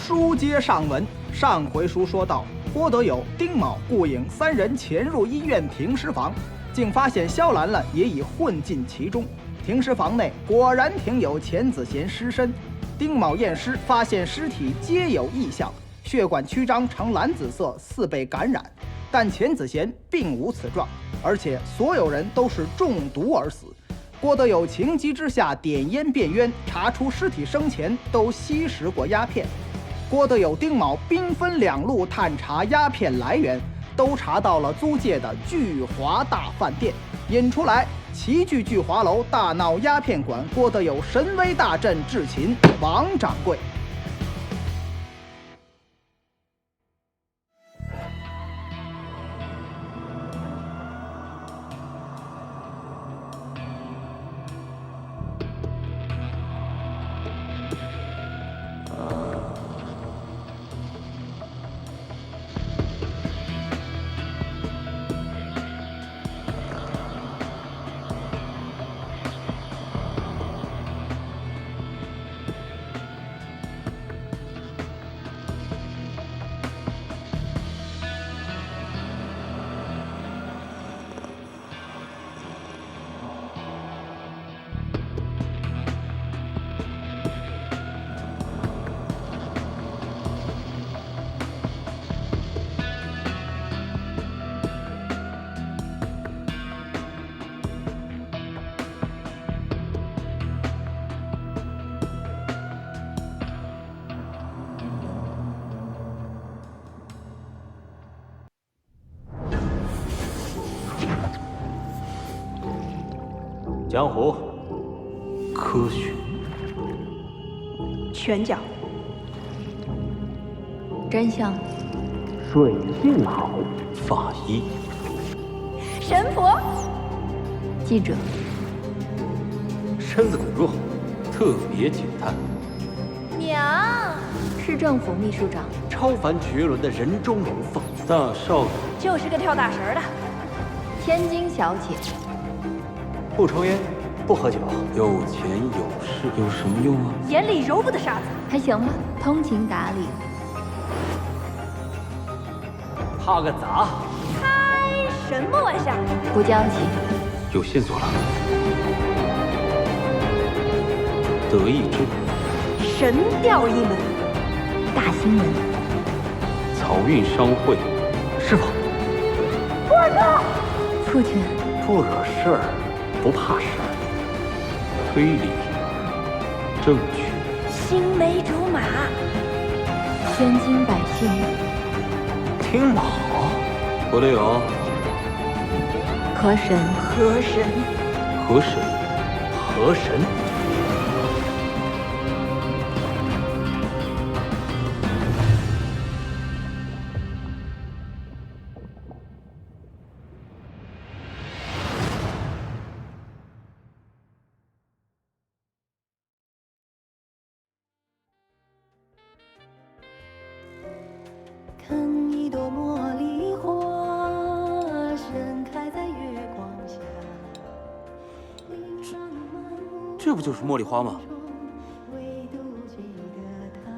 书接上文，上回书说到，郭德友、丁某、顾颖三人潜入医院停尸房，竟发现肖兰兰也已混进其中。停尸房内果然停有钱子贤尸身，丁某验尸发现尸体皆有异象，血管曲张呈蓝紫色，似被感染，但钱子贤并无此状，而且所有人都是中毒而死。郭德友情急之下点烟辩冤，查出尸体生前都吸食过鸦片。郭德友、丁某兵分两路探查鸦片来源，都查到了租界的聚华大饭店，引出来齐聚聚华楼大闹鸦片馆，郭德友神威大振智擒王掌柜。江湖，科学，拳脚，真相，水性好，法医，神婆，记者，身子骨弱，特别警探，娘，市政府秘书长，超凡绝伦的人中龙凤，大少爷，就是个跳大神的，千金小姐。不抽烟，不喝酒，有钱有势有什么用啊？眼里揉不得沙子，还行吧，通情达理。怕个杂！开什么玩笑？不娇气。有线索了，德意志，神调一门，大新闻。漕运商会，师傅，父亲，不惹事儿。不怕事儿，推理正确，青梅竹马，千金百姓，听老，郭德友，河神，河神，河神，河神。看一朵茉莉花盛开在月光下，这不就是茉莉花吗？唯独记得她，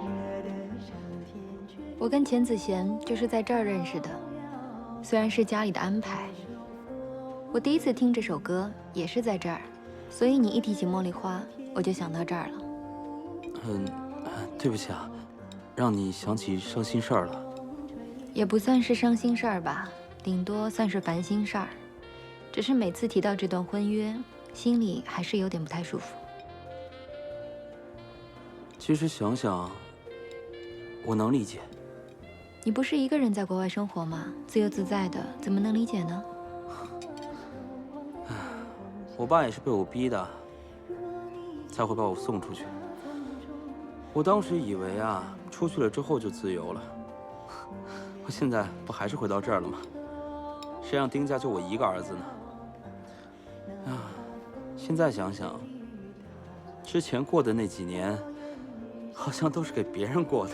热得上天却我跟钱子贤就是在这儿认识的，虽然是家里的安排。我第一次听这首歌也是在这儿，所以你一提起茉莉花，我就想到这儿了。对不起啊，让你想起伤心事儿了。也不算是伤心事儿吧，顶多算是烦心事儿。只是每次提到这段婚约，心里还是有点不太舒服。其实想想，我能理解。你不是一个人在国外生活吗？自由自在的，怎么能理解呢？我爸也是被我逼的，才会把我送出去。我当时以为啊，出去了之后就自由了。我现在不还是回到这儿了吗？谁让丁家就我一个儿子呢？啊，现在想想，之前过的那几年，好像都是给别人过的。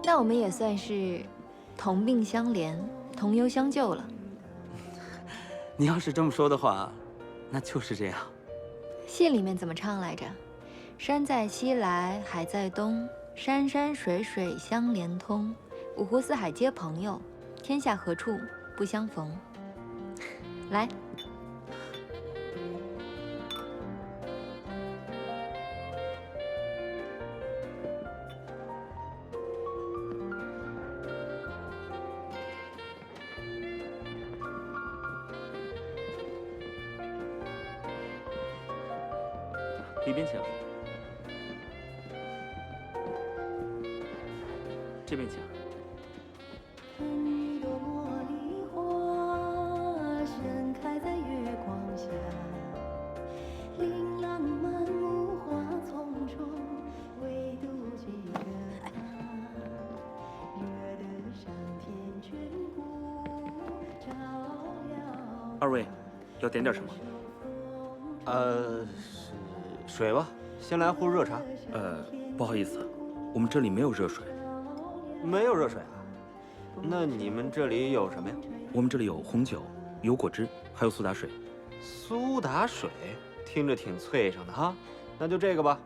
那我们也算是同病相怜，同忧相救了。你要是这么说的话，那就是这样。戏里面怎么唱来着？山在西来，海在东，山山水水相连通，五湖四海皆朋友，天下何处不相逢。来。里边请，这边请。看一朵茉莉花盛开在月光下，琳琅满目花丛中，唯独几个她，惹得上天眷顾，照耀。二位要点点什么？水吧，先来壶热茶。不好意思，我们这里没有热水。没有热水啊？那你们这里有什么呀？我们这里有红酒、有果汁，还有苏打水。苏打水，听着挺脆生的哈。那就这个吧，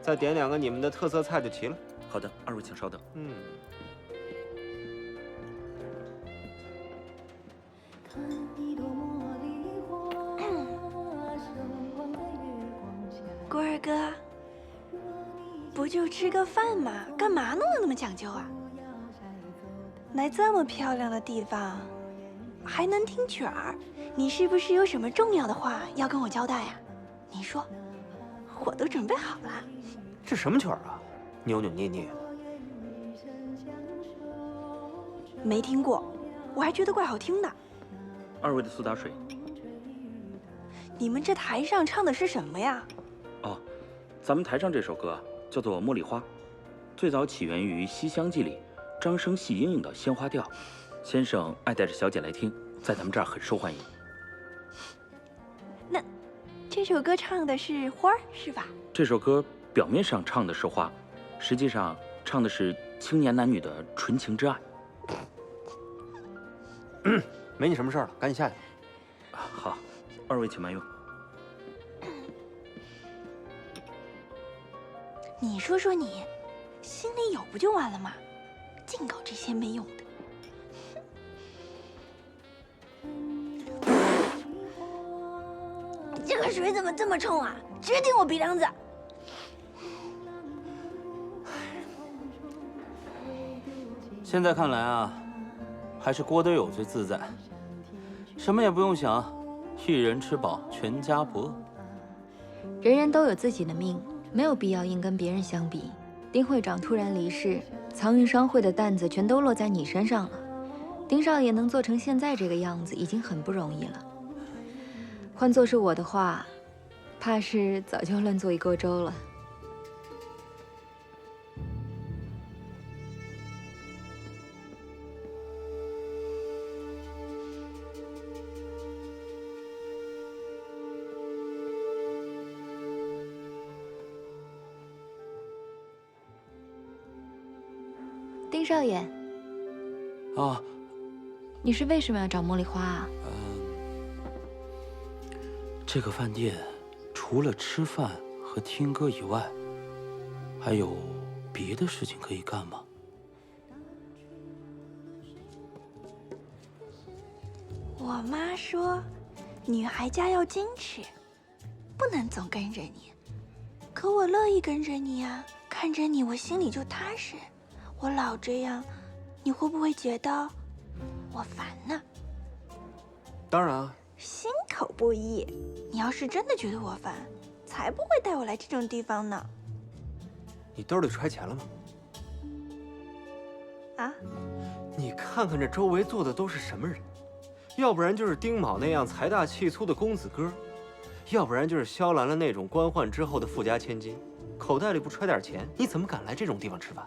再点2个你们的特色菜就齐了。好的，二位请稍等。看一朵茉莉花盛放在月光下。郭二哥，不就吃个饭嘛，干嘛弄得那么讲究啊？来这么漂亮的地方，还能听曲儿，你是不是有什么重要的话要跟我交代呀？你说，我都准备好了。这什么曲儿啊？扭扭捏捏的。没听过，我还觉得怪好听的。二位的苏打水。你们这台上唱的是什么呀？哦，咱们台上这首歌叫做《茉莉花》，最早起源于《西厢记》里张生戏莺莺的鲜花调，先生爱带着小姐来听，在咱们这儿很受欢迎。那这首歌唱的是花儿是吧？这首歌表面上唱的是花，实际上唱的是青年男女的纯情之爱。没你什么事儿了，赶紧下去。好，二位请慢用。你说说你，心里有不就完了吗？净搞这些没用的。这个水怎么这么冲啊？直顶我鼻梁子！现在看来啊，还是郭德友最自在，什么也不用想，一人吃饱全家不饿。人人都有自己的命，没有必要硬跟别人相比。丁会长突然离世，藏云商会的担子全都落在你身上了。丁少爷能做成现在这个样子，已经很不容易了。换作是我的话，怕是早就乱做一锅粥了。丁少爷，啊，你是为什么要找茉莉花啊？这个饭店除了吃饭和听歌以外，还有别的事情可以干吗？我妈说，女孩家要矜持，不能总跟着你。可我乐意跟着你啊，看着你我心里就踏实。我老这样，你会不会觉得我烦呢？当然啊。心口不一，你要是真的觉得我烦，才不会带我来这种地方呢。你兜里揣钱了吗？啊？你看看这周围坐的都是什么人？要不然就是丁卯那样财大气粗的公子哥，要不然就是萧兰兰那种官宦之后的富家千金。口袋里不揣点钱，你怎么敢来这种地方吃饭？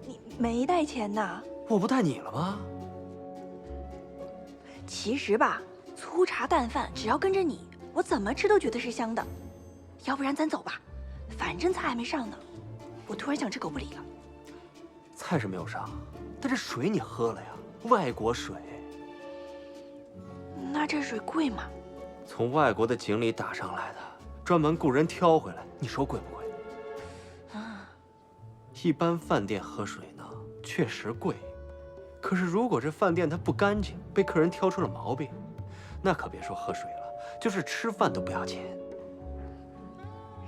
你没带钱呐？我不带你了吗？其实吧，粗茶淡饭，只要跟着你，我怎么吃都觉得是香的。要不然咱走吧，反正菜还没上呢。我突然想吃狗不理了。菜是没有上，但这水你喝了呀，外国水。那这水贵吗？从外国的井里打上来的，专门雇人挑回来，你说贵不贵？一般饭店喝水呢，确实贵。可是如果这饭店它不干净，被客人挑出了毛病，那可别说喝水了，就是吃饭都不要钱。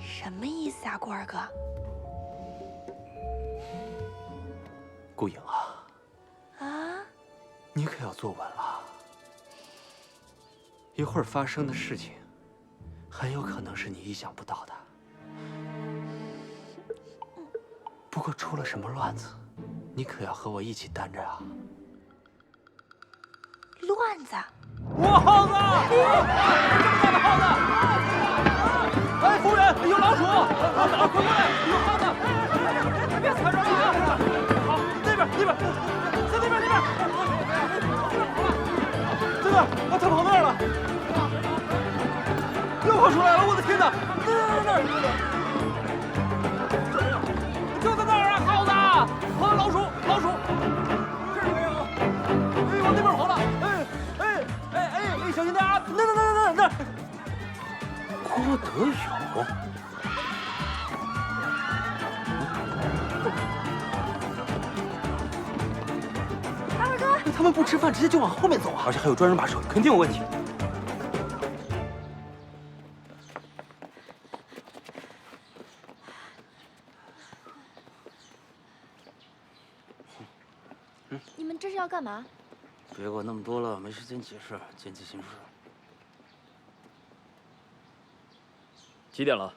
什么意思啊，郭二哥？顾影啊，啊？你可要坐稳了。一会儿发生的事情，很有可能是你意想不到的。不过出了什么乱子，你可要和我一起担着啊！乱子？我耗子！这么大的耗子！哎，服务员，有老鼠！快过来，有耗子！别踩着了啊！好，那边，在那边。真的，他跑那儿了，又跑出来了！我的天哪！那儿！就在那儿啊，耗子！和老鼠！这儿没有，哎，往那边跑了！哎，小心点啊！那儿！郭德友，二哥，他们不吃饭，直接就往后面走啊！而且还有专人把守，肯定有问题。你们这是要干嘛？别管那么多了，没时间解释，见机行事。几点了？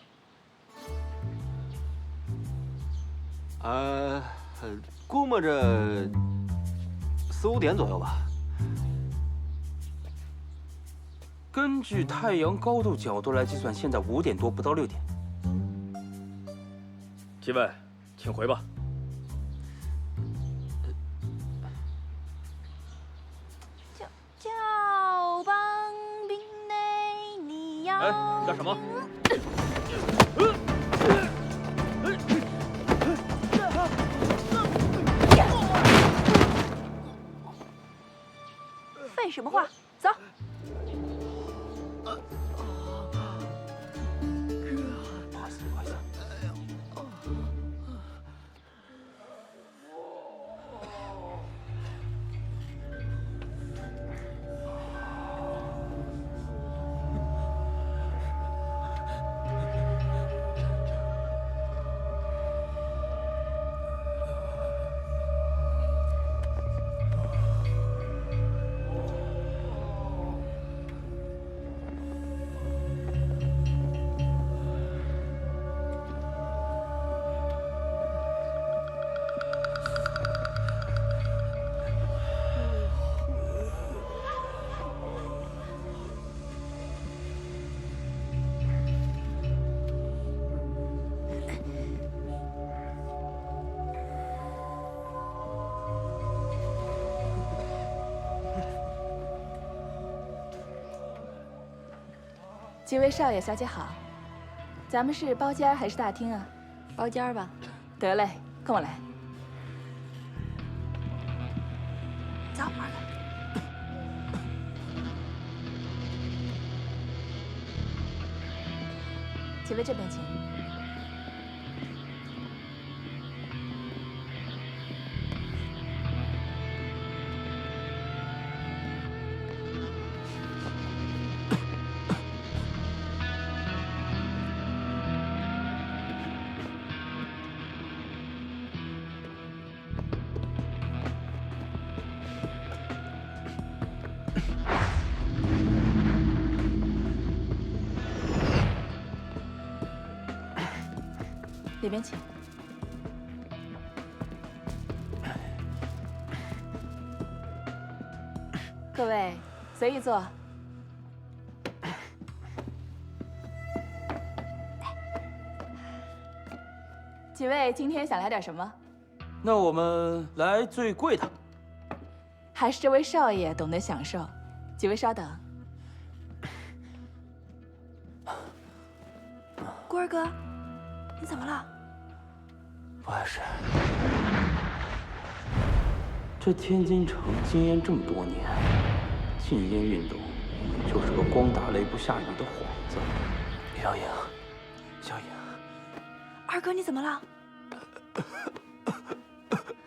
估摸着4、5点左右吧。根据太阳高度角度来计算，现在5点多，不到6点。几位，请回吧。叫帮兵内，你要哎，干什么？废什么话？走。不好意思。几位少爷小姐好，咱们是包间还是大厅啊？包间吧。得嘞，跟我来。走，二哥。几位这边请。里边请。各位随意坐。几位今天想来点什么？那我们来最贵的。还是这位少爷懂得享受。几位稍等。郭二哥，你怎么了？不碍事。这天津城禁烟这么多年，禁烟运动就是个光打雷不下雨的幌子。杨颖。小影，二哥，你怎么了？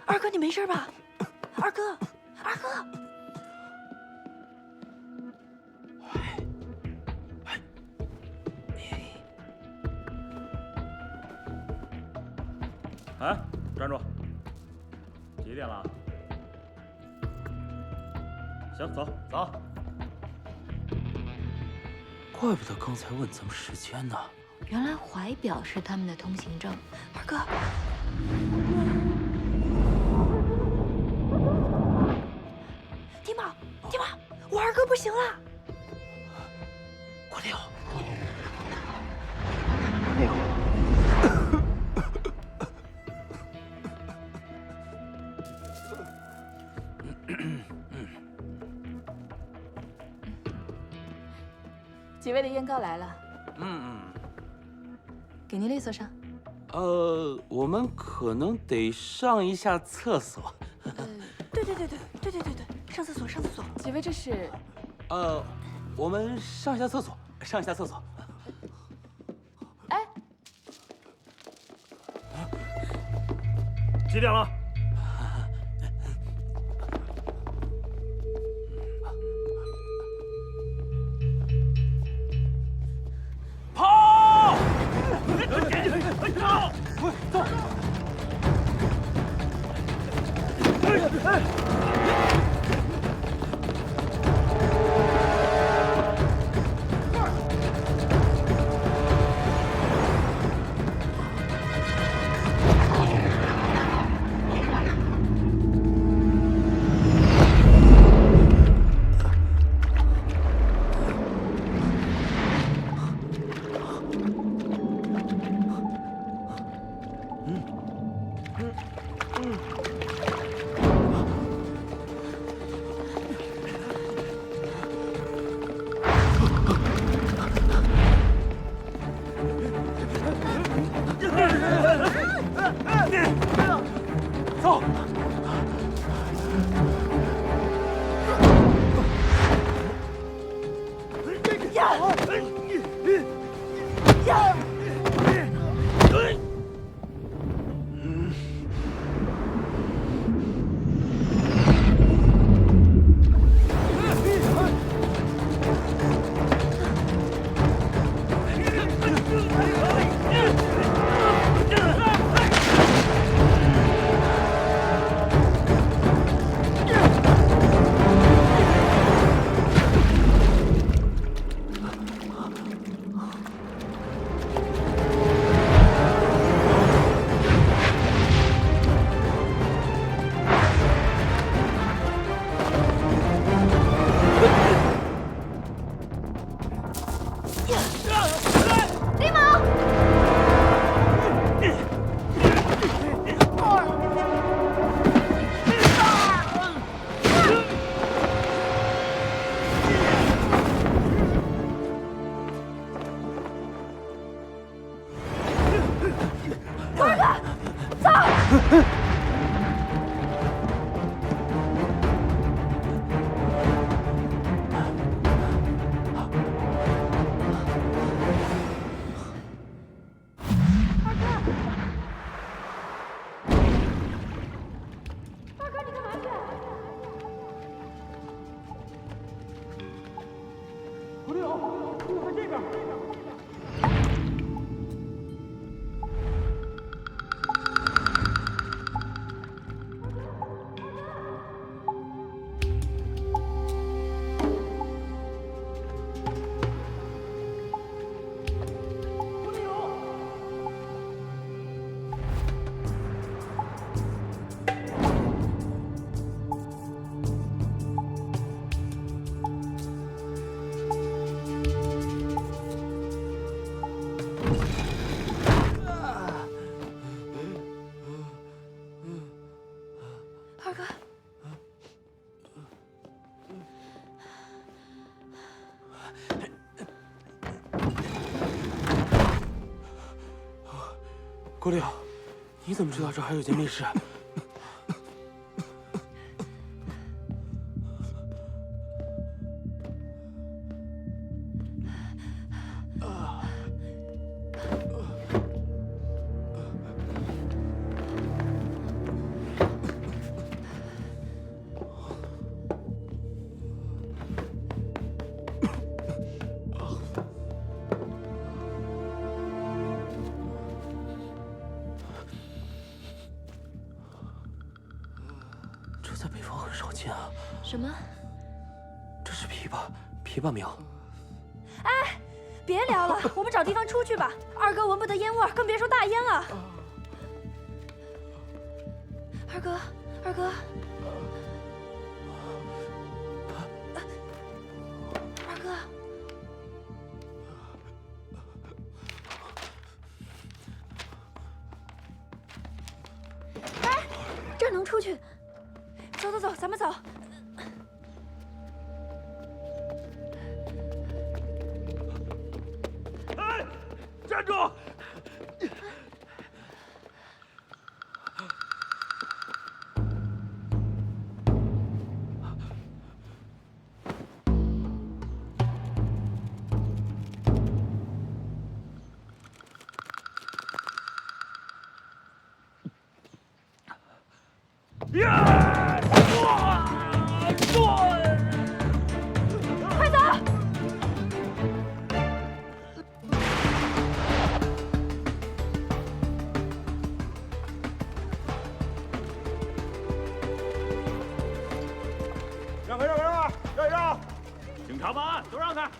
二哥，你没事吧？二哥，二哥。哎，站住！几点了？行，走走。怪不得刚才问咱们时间呢。原来怀表是他们的通行证。二哥，丁宝，丁宝，我二哥不行了。国六，几位的烟膏来了，给您利索上。我们可能得上一下厕所。对，上厕所，上厕所。几位这是？我们上一下厕所，上一下厕所。哎，几点了？跑！走！走！二哥，国六，你怎么知道这还有间密室？什么？这是琵琶苗。哎，别聊了，我们找地方出去吧。二哥闻不得烟味儿，更别说大烟了。二哥，二哥，二哥。 这儿能出去，走走走，咱们走。哎，站住！呀！快走！让开，让开，让一让！警察办案，都让开！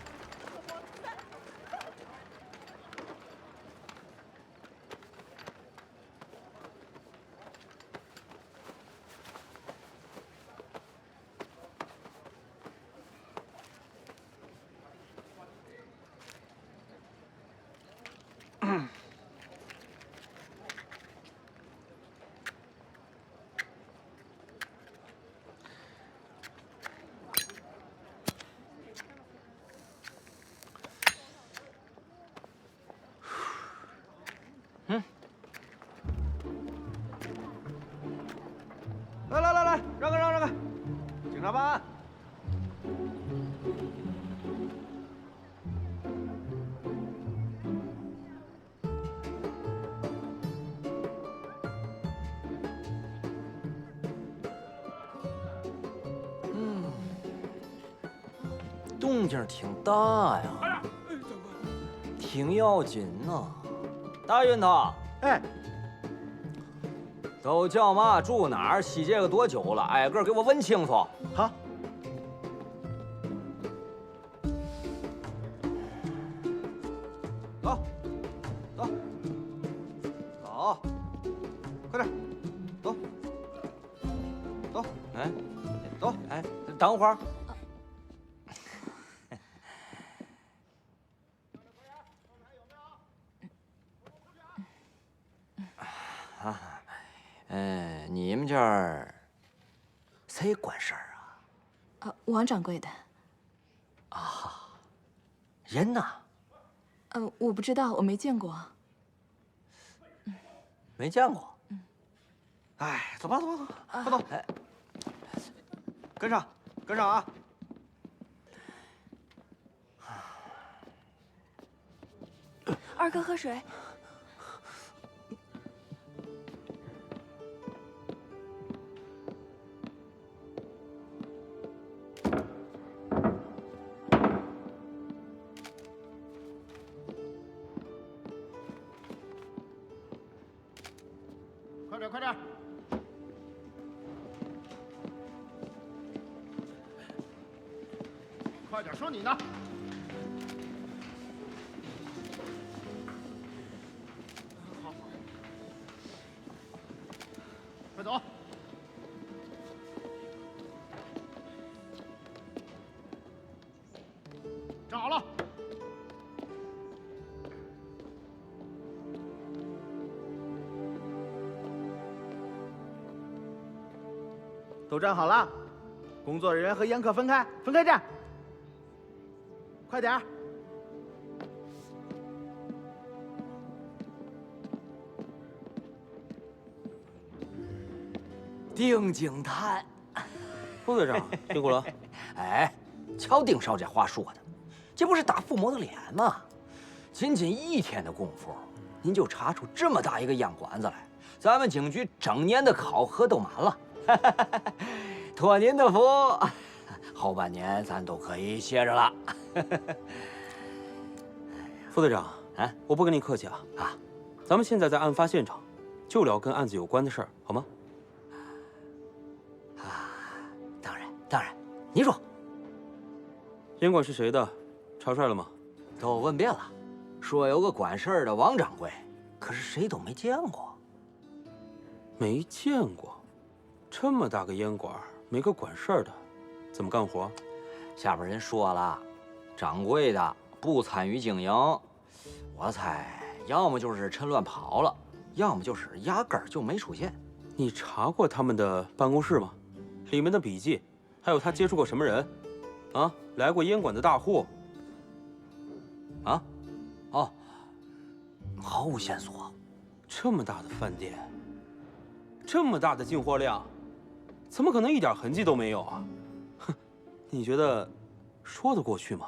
来，让开，让开！警察办案。动静挺大呀，挺要紧呐。大运头，哎，都叫嘛住哪儿，洗这个多久了？挨个给我问清楚。好。走，走，走，快点，走，走，哎，走，哎，等会儿。 你们这儿谁管事儿啊？王掌柜的。啊，人呢？我不知道，我没见过。没见过。哎，走吧，走吧，走，快走！哎，跟上，跟上啊！二哥喝水。 快点，快点！快点，说你呢！好，快走！站好了！ 都站好了，工作人员和烟客分开，分开站。快点儿！丁警探，副队长辛苦了。哎，瞧丁少这话说的，这不是打父母的脸吗？仅仅1天的功夫，您就查出这么大一个烟馆子来，咱们警局整年的考核都满了。 托您的福，后半年咱都可以歇着了。副队长，啊，我不跟你客气啊。咱们现在在案发现场，就聊跟案子有关的事儿，好吗？当然，当然。你说，烟馆是谁的？查出来了吗？都问遍了，说有个管事儿的王掌柜，可是谁都没见过。没见过，这么大个烟馆，没个管事儿的，怎么干活？下边人说了，掌柜的不参与经营，我猜要么就是趁乱跑了，要么就是压根儿就没出现。你查过他们的办公室吗？里面的笔记，还有他接触过什么人？啊，来过烟馆的大户？啊？哦，毫无线索。这么大的饭店，这么大的进货量，怎么可能一点痕迹都没有啊？哼，你觉得说得过去吗？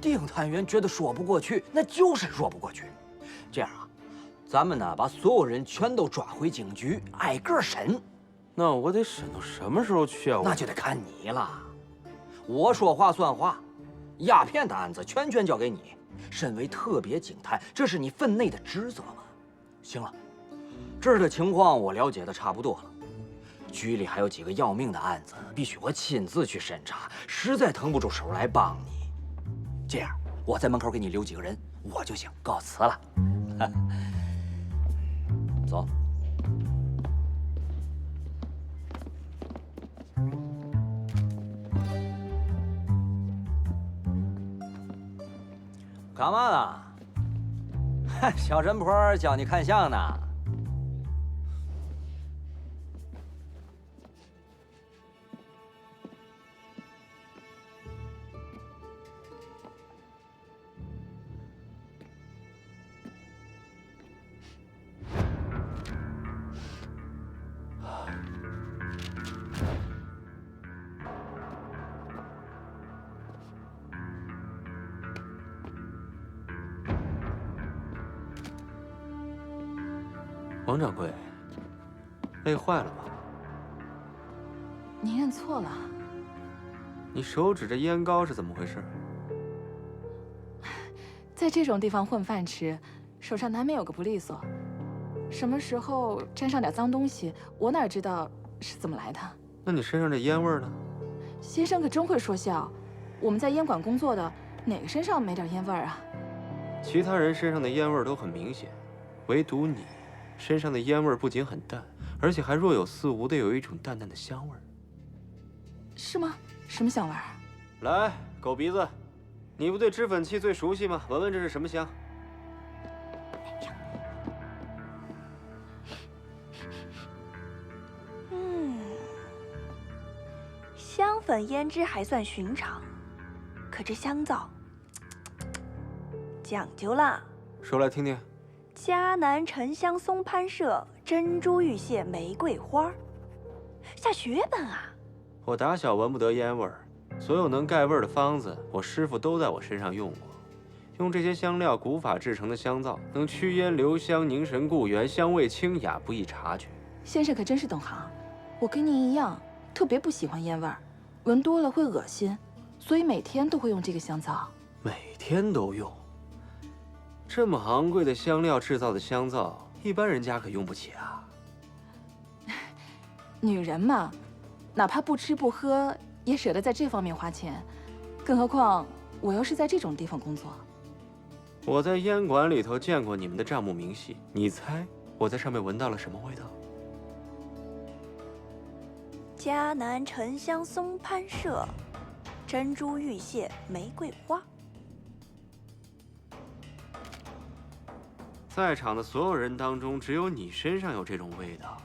丁探员觉得说不过去，那就是说不过去。这样啊，咱们呢把所有人全都抓回警局，挨个审。那我得审到什么时候去啊？那就得看你了。我说话算话，鸦片的案子全权交给你。身为特别警探，这是你分内的职责嘛。行了，这儿的情况我了解的差不多了。局里还有几个要命的案子，必须我亲自去审查，实在腾不出手来帮你。这样，我在门口给你留几个人，我就行，告辞了。走。干嘛呢？小陈婆教你看相呢。王掌柜，累坏了吧？您认错了。你手指着烟膏是怎么回事？在这种地方混饭吃，手上难免有个不利索。什么时候沾上点脏东西，我哪知道是怎么来的？那你身上这烟味呢？先生可真会说笑。我们在烟馆工作的，哪个身上没点烟味儿啊？其他人身上的烟味都很明显，唯独你身上的烟味不仅很淡，而且还若有似无的有一种淡淡的香味。是吗？什么香味儿？来，狗鼻子，你不对脂粉气最熟悉吗？闻闻这是什么香？香粉胭脂还算寻常，可这香皂讲究啦。说来听听。迦南沉香松潘麝，珍珠玉屑玫瑰花，下血本啊！我打小闻不得烟味儿，所有能盖味儿的方子，我师傅都在我身上用过。用这些香料古法制成的香皂，能驱烟留香、凝神固元，香味清雅，不易察觉。先生可真是懂行。我跟您一样，特别不喜欢烟味儿，闻多了会恶心，所以每天都会用这个香皂。每天都用？这么昂贵的香料制造的香皂，一般人家可用不起啊。女人嘛，哪怕不吃不喝，也舍得在这方面花钱，更何况我又是在这种地方工作。我在烟馆里头见过你们的账目明细，你猜我在上面闻到了什么味道？迦南沉香松潘麝，珍珠玉屑玫瑰花。在场的所有人当中，只有你身上有这种味道。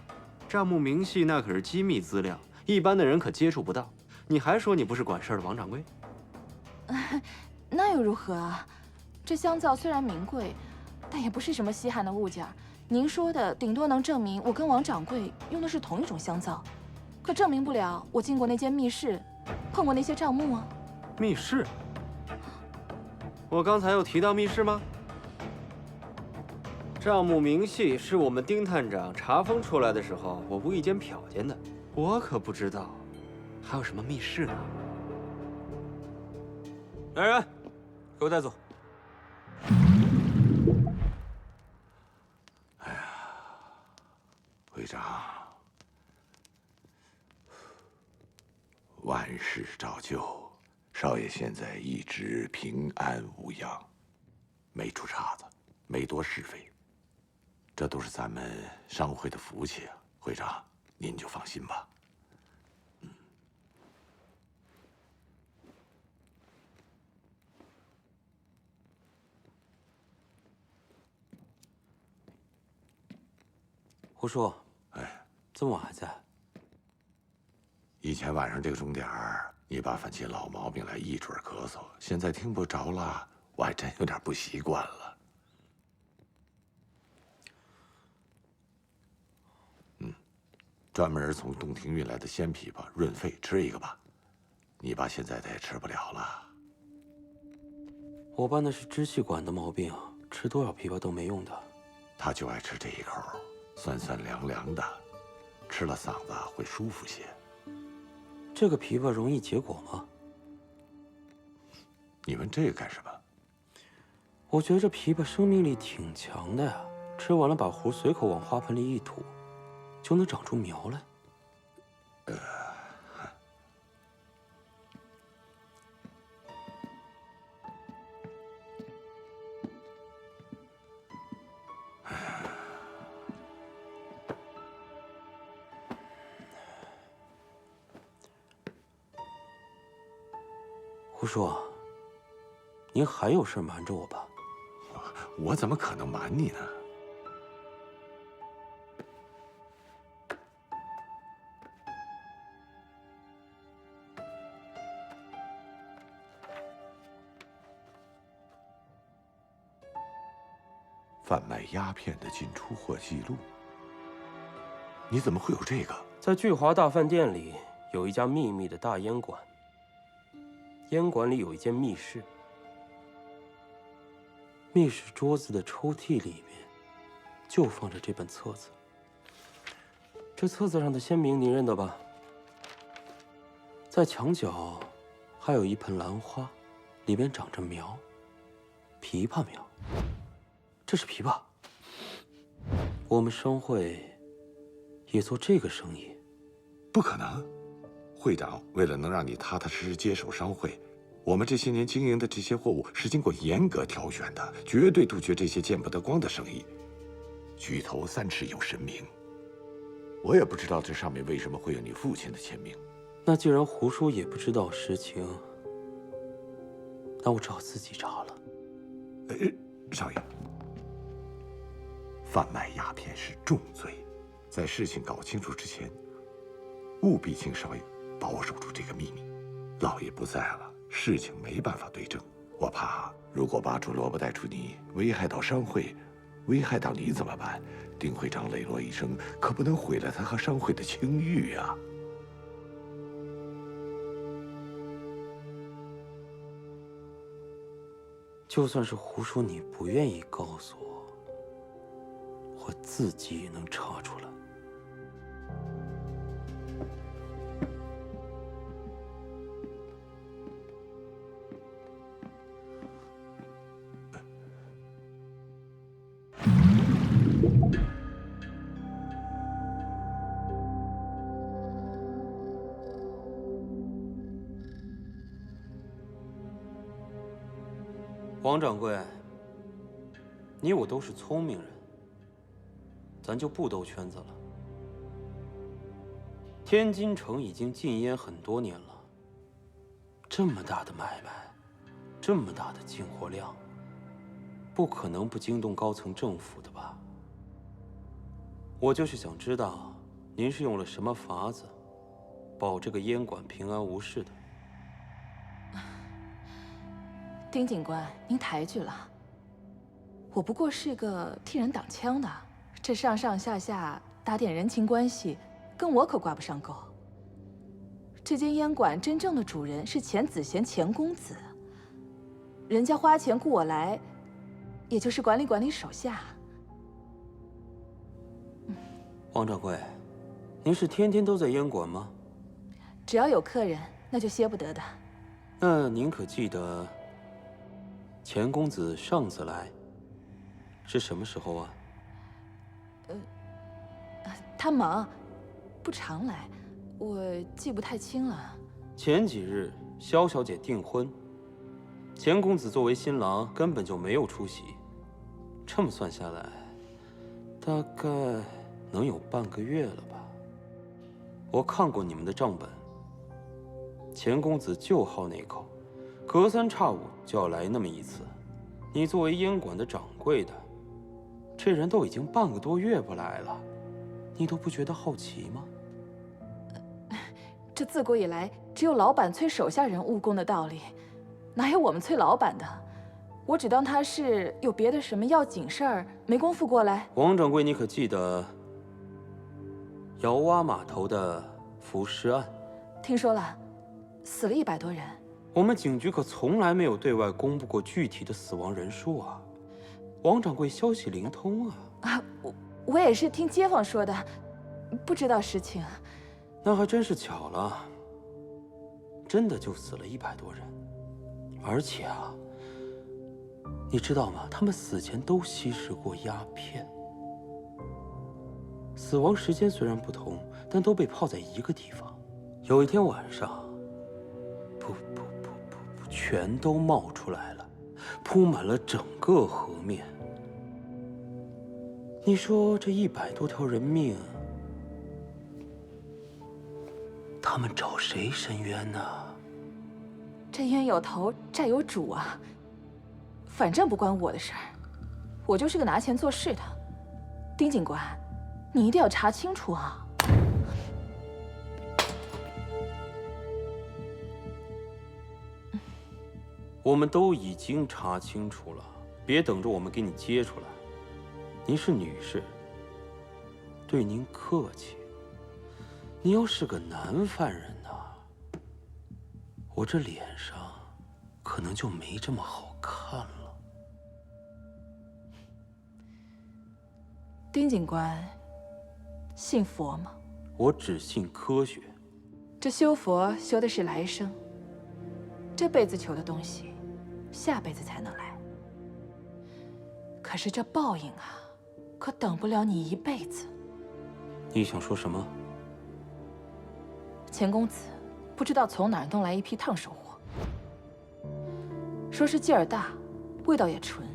账目明细那可是机密资料，一般的人可接触不到。你还说你不是管事儿的王掌柜？那又如何啊？这香皂虽然名贵，但也不是什么稀罕的物件。您说的顶多能证明我跟王掌柜用的是同一种香皂，可证明不了我进过那间密室，碰过那些账目啊。密室？我刚才有提到密室吗？账目明细是我们丁探长查封出来的时候，我无意间瞟见的，我可不知道还有什么密室呢。来人，给我带走。会长，我万事照旧，少爷现在一直平安无恙，没出岔子，没多是非，这都是咱们商会的福气啊！会长，您就放心吧。胡叔，哎，这么晚还在？以前晚上这个钟点儿，你爸犯起老毛病来一准咳嗽，现在听不着了，我还真有点不习惯了。专门从洞庭运来的鲜枇杷润肺，吃一个吧。你爸现在他也吃不了了。我爸那是支气管的毛病，吃多少枇杷都没用的。他就爱吃这一口，酸酸凉凉的，吃了嗓子会舒服些。这个枇杷容易结果吗？你问这个干什么？我觉着枇杷生命力挺强的呀，吃完了把核随口往花盆里一吐，就能长出苗来。胡叔，您还有事瞒着我吧？我怎么可能瞒你呢？贩卖鸦片的进出货记录，你怎么会有这个？在聚华大饭店里有一家秘密的大烟馆，烟馆里有一间密室，密室桌子的抽屉里面就放着这本册子。这册子上的签名你认得吧？在墙角还有一盆兰花，里面长着苗，枇杷苗。这是枇杷，我们商会也做这个生意。不可能，会长为了能让你踏踏实实接手商会，我们这些年经营的这些货物是经过严格挑选的，绝对杜绝这些见不得光的生意。举头三尺有神明，我也不知道这上面为什么会有你父亲的签名。那既然胡叔也不知道实情，那我只好自己查了。少爷，贩卖鸦片是重罪，在事情搞清楚之前，务必请少爷保守住这个秘密。老爷不在了，事情没办法对证，我怕如果拔出萝卜带出泥，危害到商会，危害到你怎么办？丁会长磊落一生，可不能毁了他和商会的清誉啊！就算是胡叔你不愿意告诉我，我自己也能查出来。王掌柜，你我都是聪明人，咱就不兜圈子了。天津城已经禁烟很多年了，这么大的买卖，这么大的进货量，不可能不惊动高层政府的吧？我就是想知道，您是用了什么法子，保这个烟馆平安无事的？丁警官，您抬举了。我不过是个替人挡枪的，这上上下下打点人情关系，跟我可挂不上钩。这间烟馆真正的主人是钱子贤钱公子，人家花钱雇我来，也就是管理管理手下。王掌柜，您是天天都在烟馆吗？只要有客人，那就歇不得的。那您可记得钱公子上次来是什么时候啊？他忙，不常来，我记不太清了。前几日萧小姐订婚，钱公子作为新郎根本就没有出席。这么算下来，大概能有半个月了吧。我看过你们的账本，钱公子就好那口，隔三差五就要来那么一次。你作为烟馆的掌柜的，这人都已经半个多月不来了，你都不觉得好奇吗？这自古以来，只有老板催手下人务工的道理，哪有我们催老板的？我只当他是有别的什么要紧事儿，没工夫过来。王掌柜，你可记得瑶洼码头的浮尸案？听说了，死了100多人。我们警局可从来没有对外公布过具体的死亡人数啊。王掌柜消息灵通啊！我也是听街坊说的，不知道实情。那还真是巧了，真的就死了100多人，而且啊，你知道吗？他们死前都吸食过鸦片。死亡时间虽然不同，但都被泡在一个地方。有一天晚上，不，全都冒出来了，铺满了整个河面。你说这100多条人命，他们找谁伸冤呢？这冤有头，债有主啊。反正不关我的事儿，我就是个拿钱做事的。丁警官，你一定要查清楚啊！我们都已经查清楚了，别等着我们给你揭出来。您是女士，对您客气。你要是个男犯人呢，我这脸上可能就没这么好看了。丁警官，信佛吗？我只信科学。这修佛修的是来生，这辈子求的东西，下辈子才能来。可是这报应啊，可等不了你一辈子。你想说什么？钱公子不知道从哪儿弄来一批烫手货，说是劲儿大，味道也纯，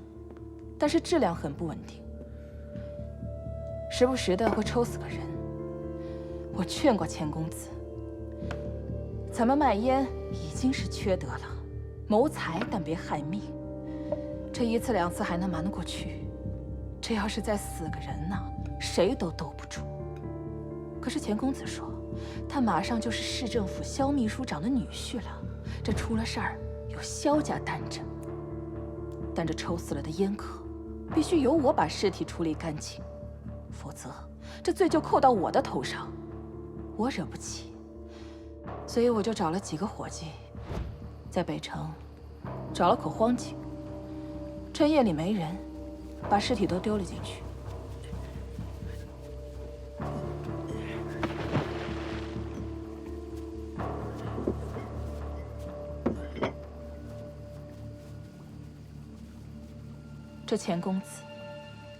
但是质量很不稳定，时不时的会抽死个人。我劝过钱公子，咱们卖烟已经是缺德了，谋财但别害命。这1次2次还能瞒得过去，这要是再死个人呢，谁都兜不住。可是钱公子说，他马上就是市政府萧秘书长的女婿了，这出了事儿由萧家担着。但这抽死了的烟客，必须由我把尸体处理干净，否则这罪就扣到我的头上，我惹不起。所以我就找了几个伙计，在北城找了口荒井，趁夜里没人，把尸体都丢了进去。这钱公子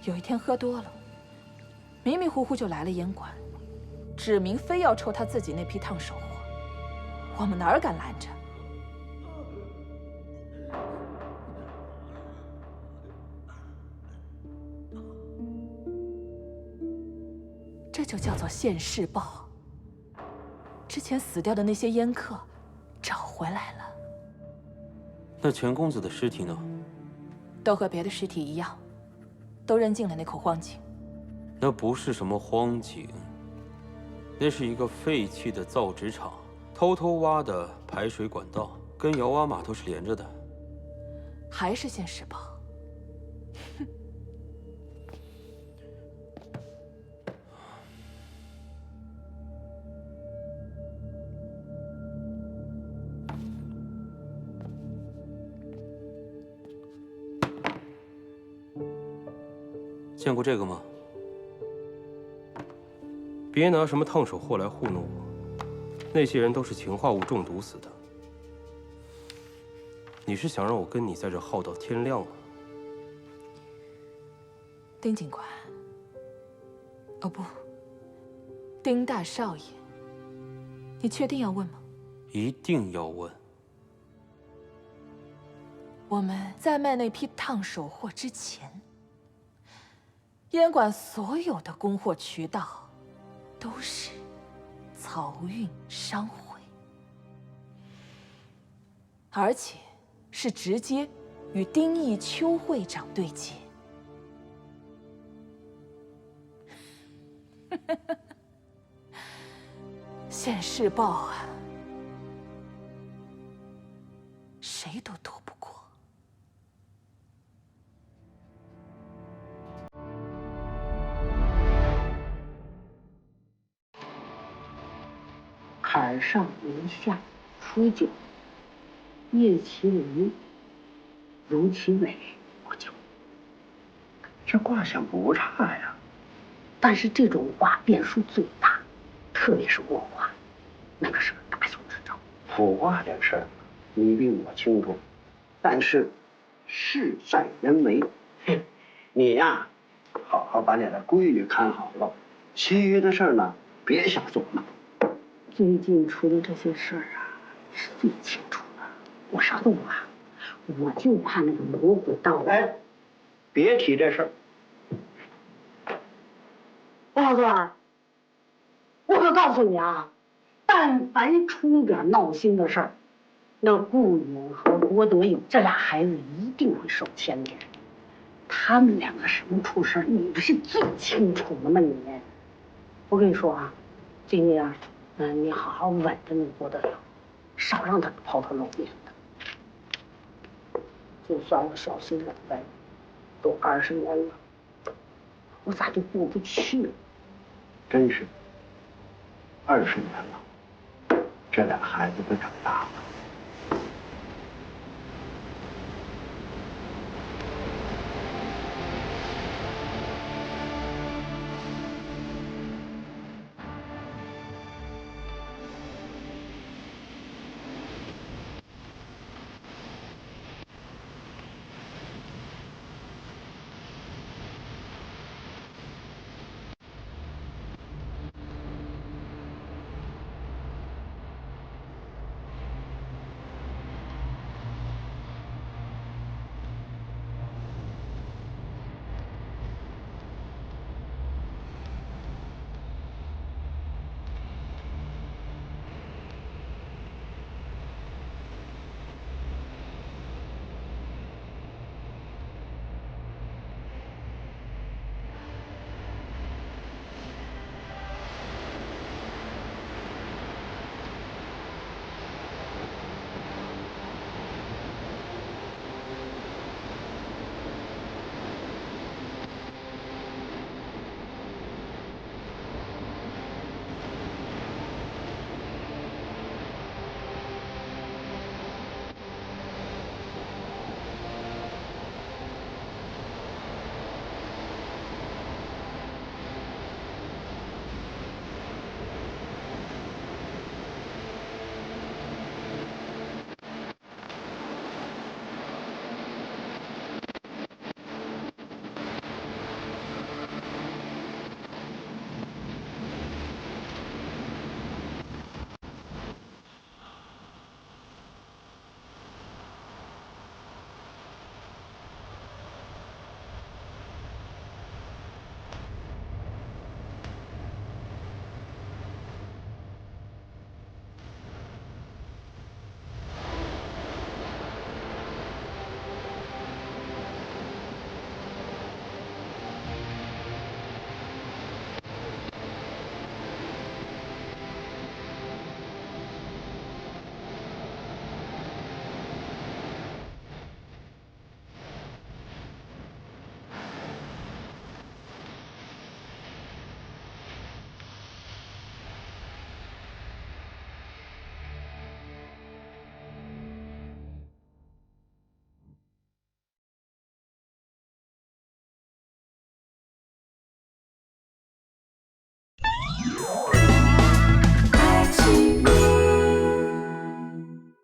有一天喝多了，迷迷糊糊就来了烟馆，指明非要抽他自己那批烫手货，我们哪儿敢拦着？这就叫做现世报。之前死掉的那些烟客找回来了。那钱公子的尸体呢？都和别的尸体一样，都扔进了那口荒井。那不是什么荒井，那是一个废弃的造纸厂偷偷挖的排水管道，跟瑶洼码头是连着的。还是现世报。哼。见过这个吗？别拿什么烫手货来糊弄我，那些人都是氰化物中毒死的。你是想让我跟你在这耗到天亮吗？丁警官，哦不，丁大少爷，你确定要问吗？一定要问。我们在卖那批烫手货之前，烟馆所有的供货渠道都是漕运商会，而且是直接与丁义秋会长对接。现世报啊，谁都躲不过。坎上无善，初九，叶其文，如其尾，不久。这卦象不差呀，但是这种卦变数最大，特别是卧卦，那可是个大凶之兆。卜卦这事儿，你比我清楚，但是事在人为。你呀，好好把你的规矩看好了，其余的事儿呢，别瞎琢磨。最近出的这些事儿啊，是最清楚的。我啥都不怕，我就怕那个魔鬼到来。哎，别提这事儿。王小钻，我可告诉你啊，但凡出点闹心的事儿，那顾影和郭德友这俩孩子一定会受牵连。他们两个什么出事，你不是最清楚的吗？你，我跟你说啊，今天啊，你好好稳着你郭德友，少让他抛头露面的。就算我小心忍耐，都20年了，我咋就过不去？真是20年了，这俩孩子都长大了。